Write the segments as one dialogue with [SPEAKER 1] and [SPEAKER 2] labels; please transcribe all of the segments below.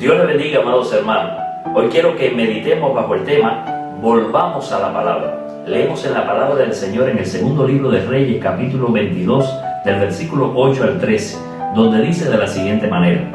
[SPEAKER 1] Dios les bendiga, amados hermanos. Hoy quiero que meditemos bajo el tema Volvamos a la palabra. Leemos en la palabra del Señor en el segundo libro de Reyes, capítulo 22, del versículo 8 al 13, donde dice de la siguiente manera: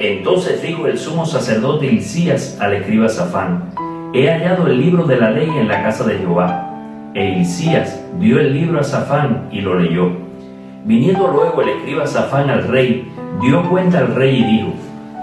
[SPEAKER 1] Entonces dijo el sumo sacerdote Hilcías al escriba Safán: He hallado el libro de la ley en la casa de Jehová. E Hilcías dio el libro a Safán y lo leyó. Viniendo luego el escriba Safán al rey, dio cuenta al rey y dijo: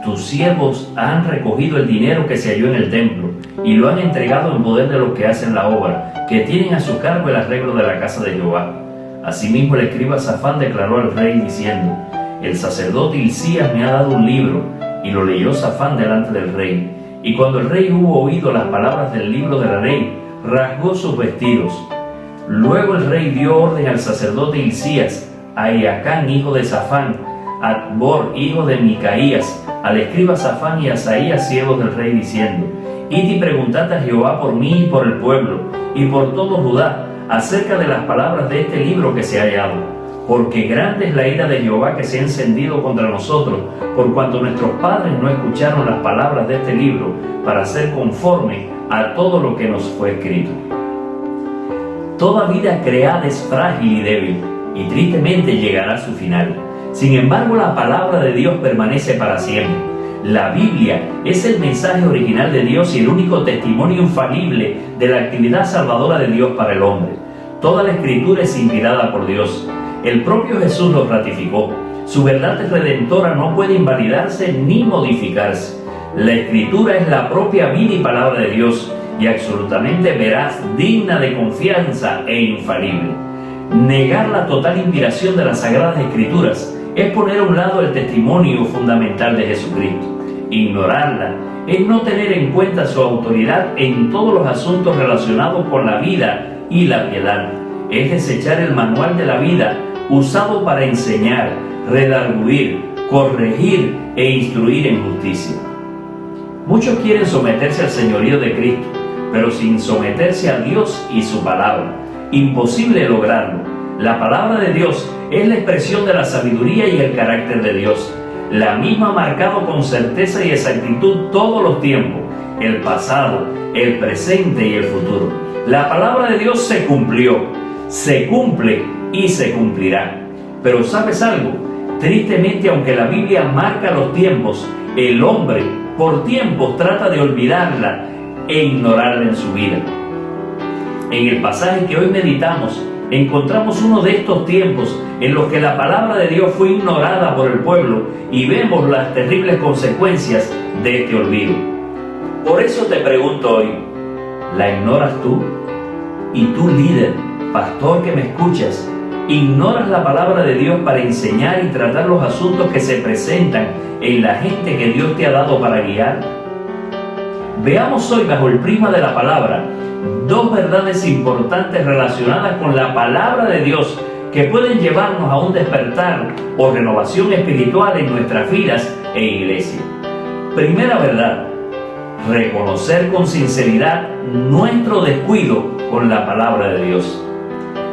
[SPEAKER 1] Tus siervos han recogido el dinero que se halló en el templo y lo han entregado en poder de los que hacen la obra, que tienen a su cargo el arreglo de la casa de Jehová. Asimismo el escriba Safán declaró al rey diciendo: El sacerdote Hilcías me ha dado un libro. Y lo leyó Safán delante del rey. Y cuando el rey hubo oído las palabras del libro de la ley, rasgó sus vestidos. Luego el rey dio orden al sacerdote Hilcías, a Hiacán hijo de Safán, a Acbor hijo de Micaías, al escriba Safán y a Asaías siervos del rey, diciendo: Id y preguntad a Jehová por mí y por el pueblo, y por todo Judá, acerca de las palabras de este libro que se ha hallado. Porque grande es la ira de Jehová que se ha encendido contra nosotros, por cuanto nuestros padres no escucharon las palabras de este libro, para ser conforme a todo lo que nos fue escrito. Toda vida creada es frágil y débil, y tristemente llegará a su final. Sin embargo, la palabra de Dios permanece para siempre. La Biblia es el mensaje original de Dios y el único testimonio infalible de la actividad salvadora de Dios para el hombre. Toda la Escritura es inspirada por Dios. El propio Jesús lo ratificó. Su verdad redentora no puede invalidarse ni modificarse. La Escritura es la propia vida y palabra de Dios, y absolutamente veraz, digna de confianza e infalible. Negar la total inspiración de las Sagradas Escrituras es poner a un lado el testimonio fundamental de Jesucristo. Ignorarla es no tener en cuenta su autoridad en todos los asuntos relacionados con la vida y la piedad. Es desechar el manual de la vida usado para enseñar, redarguir, corregir e instruir en justicia. Muchos quieren someterse al señorío de Cristo, pero sin someterse a Dios y su palabra. Imposible lograrlo. La palabra de Dios es la expresión de la sabiduría y el carácter de Dios. La misma ha marcado con certeza y exactitud todos los tiempos, el pasado, el presente y el futuro. La palabra de Dios se cumplió, se cumple y se cumplirá. Pero ¿sabes algo? Tristemente, aunque la Biblia marca los tiempos, el hombre por tiempos trata de olvidarla e ignorarla en su vida. En el pasaje que hoy meditamos, encontramos uno de estos tiempos en los que la palabra de Dios fue ignorada por el pueblo y vemos las terribles consecuencias de este olvido. Por eso te pregunto hoy, ¿la ignoras tú? Y tú, líder, pastor que me escuchas, ¿ignoras la palabra de Dios para enseñar y tratar los asuntos que se presentan en la gente que Dios te ha dado para guiar? Veamos hoy, bajo el prisma de la palabra, dos verdades importantes relacionadas con la palabra de Dios que pueden llevarnos a un despertar o renovación espiritual en nuestras vidas e iglesia. Primera verdad: reconocer con sinceridad nuestro descuido con la palabra de Dios.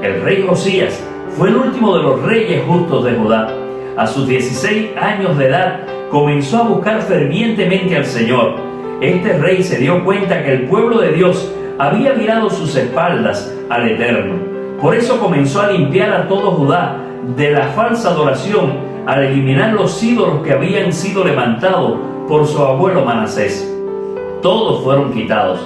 [SPEAKER 1] El rey Josías fue el último de los reyes justos de Judá. A sus 16 años de edad comenzó a buscar fervientemente al Señor. Este rey se dio cuenta que el pueblo de Dios había virado sus espaldas al Eterno. Por eso comenzó a limpiar a todo Judá de la falsa adoración, al eliminar los ídolos que habían sido levantados por su abuelo Manasés. Todos fueron quitados.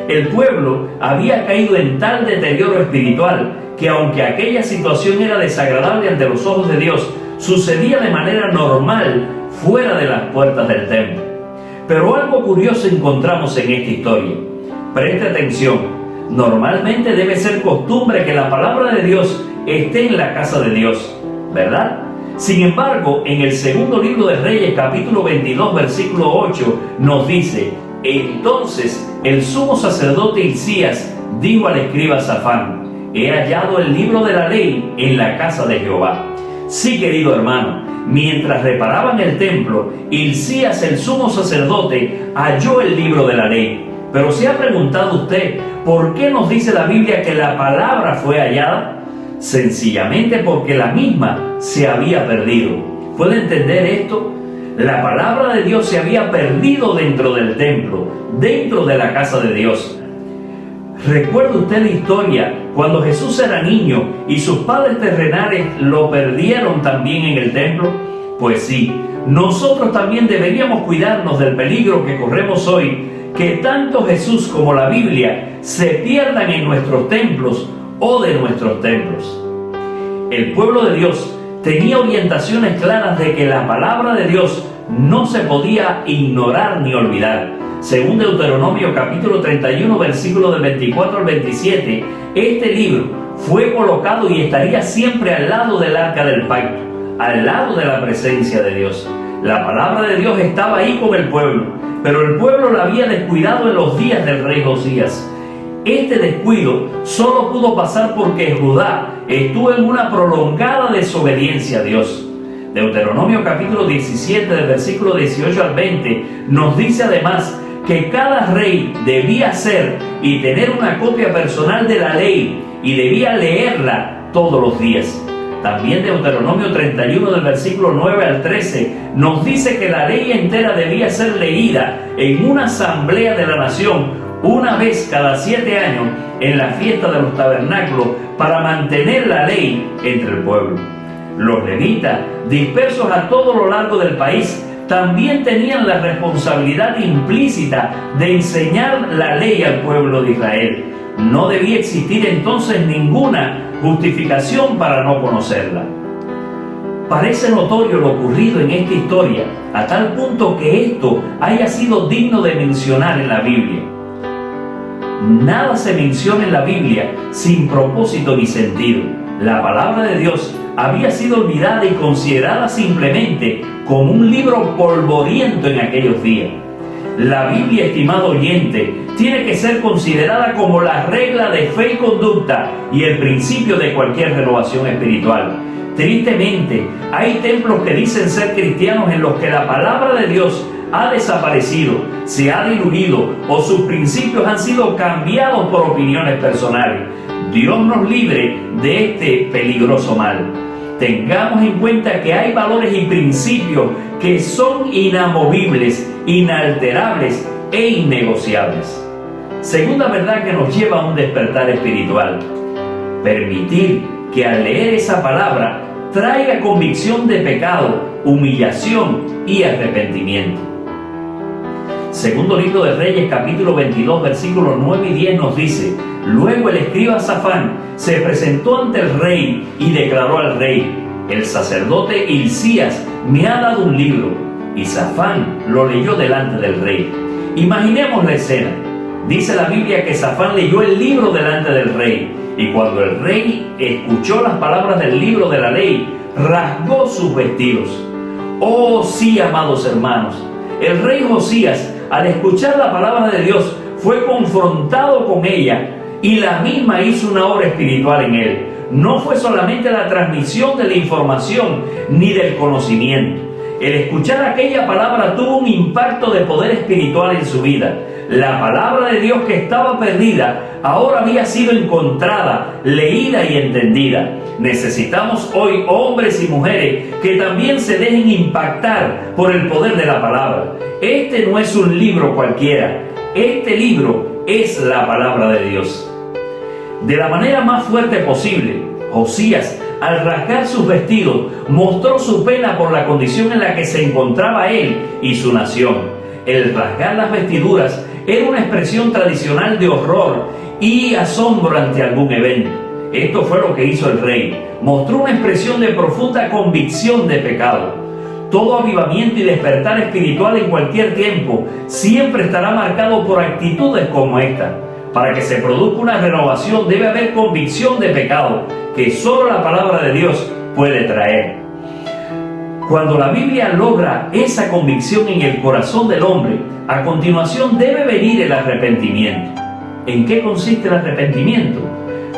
[SPEAKER 1] El pueblo había caído en tal deterioro espiritual que, aunque aquella situación era desagradable ante los ojos de Dios, sucedía de manera normal fuera de las puertas del templo. Pero algo curioso encontramos en esta historia. Preste atención. Normalmente debe ser costumbre que la palabra de Dios esté en la casa de Dios, ¿verdad? Sin embargo, en el segundo libro de Reyes, capítulo 22, versículo 8, nos dice: Entonces el sumo sacerdote Hilcías dijo al escriba Safán: He hallado el libro de la ley en la casa de Jehová. Sí, querido hermano, mientras reparaban el templo, Hilcías, el sumo sacerdote, halló el libro de la ley. Pero ¿se ha preguntado usted por qué nos dice la Biblia que la palabra fue hallada? Sencillamente porque la misma se había perdido. ¿Puede entender esto? La palabra de Dios se había perdido dentro del templo, dentro de la casa de Dios. ¿Recuerda usted la historia cuando Jesús era niño y sus padres terrenales lo perdieron también en el templo? Pues sí, nosotros también deberíamos cuidarnos del peligro que corremos hoy, que tanto Jesús como la Biblia se pierdan en nuestros templos o de nuestros templos. El pueblo de Dios tenía orientaciones claras de que la palabra de Dios no se podía ignorar ni olvidar. Según Deuteronomio capítulo 31, versículo del 24 al 27, este libro fue colocado y estaría siempre al lado del arca del pacto, al lado de la presencia de Dios. La palabra de Dios estaba ahí con el pueblo, pero el pueblo la había descuidado en los días del rey Josías. Este descuido solo pudo pasar porque Judá estuvo en una prolongada desobediencia a Dios. Deuteronomio capítulo 17, del versículo 18 al 20, nos dice además que cada rey debía hacer y tener una copia personal de la ley y debía leerla todos los días. También Deuteronomio 31, del versículo 9 al 13, nos dice que la ley entera debía ser leída en una asamblea de la nación una vez cada 7 años en la fiesta de los tabernáculos para mantener la ley entre el pueblo. Los levitas, dispersos a todo lo largo del país, también tenían la responsabilidad implícita de enseñar la ley al pueblo de Israel. No debía existir entonces ninguna justificación para no conocerla. Parece notorio lo ocurrido en esta historia, a tal punto que esto haya sido digno de mencionar en la Biblia. Nada se menciona en la Biblia sin propósito ni sentido. La palabra de Dios había sido olvidada y considerada simplemente como un libro polvoriento en aquellos días. La Biblia, estimado oyente, tiene que ser considerada como la regla de fe y conducta y el principio de cualquier renovación espiritual. Tristemente, hay templos que dicen ser cristianos en los que la palabra de Dios ha desaparecido, se ha diluido o sus principios han sido cambiados por opiniones personales. Dios nos libre de este peligroso mal. Tengamos en cuenta que hay valores y principios que son inamovibles, inalterables e innegociables. Segunda verdad que nos lleva a un despertar espiritual: permitir que al leer esa palabra traiga convicción de pecado, humillación y arrepentimiento. Segundo libro de Reyes, capítulo 22, versículos 9 y 10 nos dice: luego el escriba Safán se presentó ante el rey y declaró al rey: el sacerdote Hilcías me ha dado un libro. Y Safán lo leyó delante del rey. Imaginemos la escena. Dice la Biblia que Safán leyó el libro delante del rey, y cuando el rey escuchó las palabras del libro de la ley, rasgó sus vestidos. Oh sí, amados hermanos, el rey Josías, al escuchar la palabra de Dios, fue confrontado con ella y la misma hizo una obra espiritual en él. No fue solamente la transmisión de la información ni del conocimiento. El escuchar aquella palabra tuvo un impacto de poder espiritual en su vida. La palabra de Dios que estaba perdida ahora había sido encontrada, leída y entendida. Necesitamos hoy hombres y mujeres que también se dejen impactar por el poder de la palabra. Este no es un libro cualquiera. Este libro es la palabra de Dios. De la manera más fuerte posible, Josías, al rasgar sus vestidos, mostró su pena por la condición en la que se encontraba él y su nación. El rasgar las vestiduras era una expresión tradicional de horror y asombro ante algún evento. Esto fue lo que hizo el rey. Mostró una expresión de profunda convicción de pecado. Todo avivamiento y despertar espiritual en cualquier tiempo siempre estará marcado por actitudes como esta. Para que se produzca una renovación debe haber convicción de pecado, que solo la palabra de Dios puede traer. Cuando la Biblia logra esa convicción en el corazón del hombre, a continuación debe venir el arrepentimiento. ¿En qué consiste el arrepentimiento?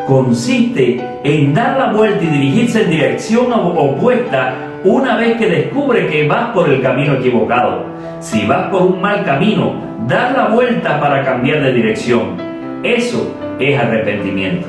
[SPEAKER 1] Consiste en dar la vuelta y dirigirse en dirección opuesta una vez que descubre que vas por el camino equivocado. Si vas por un mal camino, dar la vuelta para cambiar de dirección. Eso es arrepentimiento.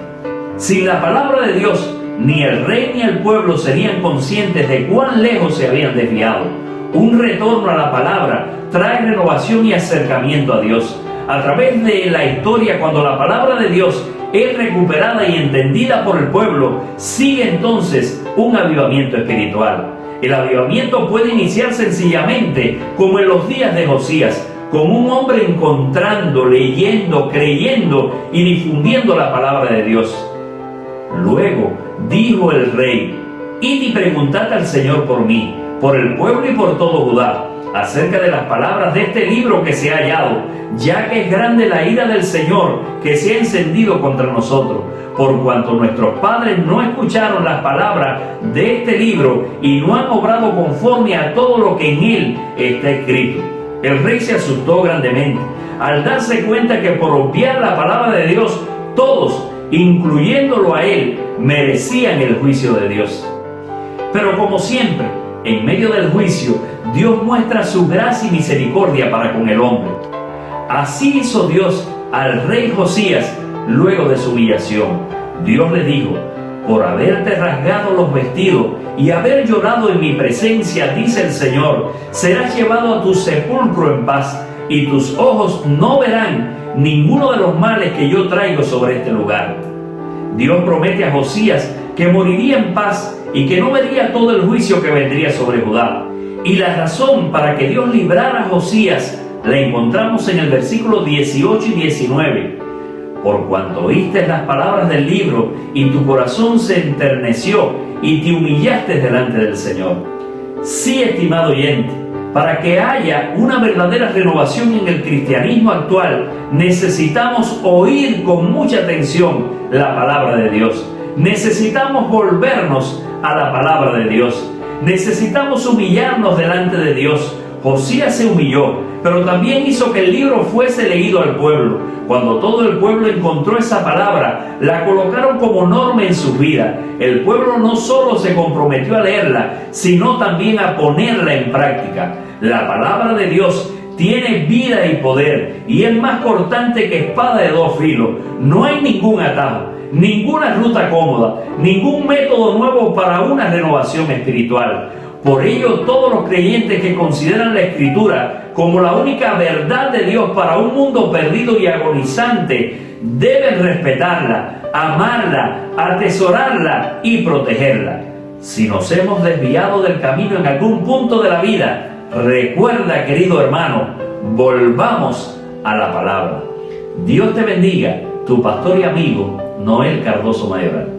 [SPEAKER 1] Sin la palabra de Dios, ni el rey ni el pueblo serían conscientes de cuán lejos se habían desviado. Un retorno a la palabra trae renovación y acercamiento a Dios. A través de la historia, cuando la palabra de Dios es recuperada y entendida por el pueblo, sigue entonces un avivamiento espiritual. El avivamiento puede iniciar sencillamente, como en los días de Josías, con un hombre encontrando, leyendo, creyendo y difundiendo la palabra de Dios. Luego dijo el rey: id y preguntad al Señor por mí, por el pueblo y por todo Judá, acerca de las palabras de este libro que se ha hallado, ya que es grande la ira del Señor que se ha encendido contra nosotros, por cuanto nuestros padres no escucharon las palabras de este libro y no han obrado conforme a todo lo que en él está escrito. El rey se asustó grandemente al darse cuenta que por obviar la palabra de Dios, todos, incluyéndolo a él, merecían el juicio de Dios. Pero como siempre, en medio del juicio, Dios muestra su gracia y misericordia para con el hombre. Así hizo Dios al rey Josías luego de su humillación. Dios le dijo: por haberte rasgado los vestidos y haber llorado en mi presencia, dice el Señor, serás llevado a tu sepulcro en paz, y tus ojos no verán ninguno de los males que yo traigo sobre este lugar. Dios promete a Josías que moriría en paz y que no vería todo el juicio que vendría sobre Judá. Y la razón para que Dios librara a Josías la encontramos en el versículo 18 y 19. Por cuanto oíste las palabras del libro y tu corazón se enterneció y te humillaste delante del Señor. Sí, estimado oyente, para que haya una verdadera renovación en el cristianismo actual, necesitamos oír con mucha atención la palabra de Dios. Necesitamos volvernos a la palabra de Dios. Necesitamos humillarnos delante de Dios. Josías se humilló, pero también hizo que el libro fuese leído al pueblo. Cuando todo el pueblo encontró esa palabra, la colocaron como norma en su vida. El pueblo no solo se comprometió a leerla, sino también a ponerla en práctica. La palabra de Dios tiene vida y poder, y es más cortante que espada de dos filos. No hay ningún atajo, ninguna ruta cómoda, ningún método nuevo para una renovación espiritual. Por ello, todos los creyentes que consideran la Escritura como la única verdad de Dios para un mundo perdido y agonizante, deben respetarla, amarla, atesorarla y protegerla. Si nos hemos desviado del camino en algún punto de la vida, recuerda, querido hermano, volvamos a la palabra. Dios te bendiga, tu pastor y amigo Noel Cardoso Mayoral.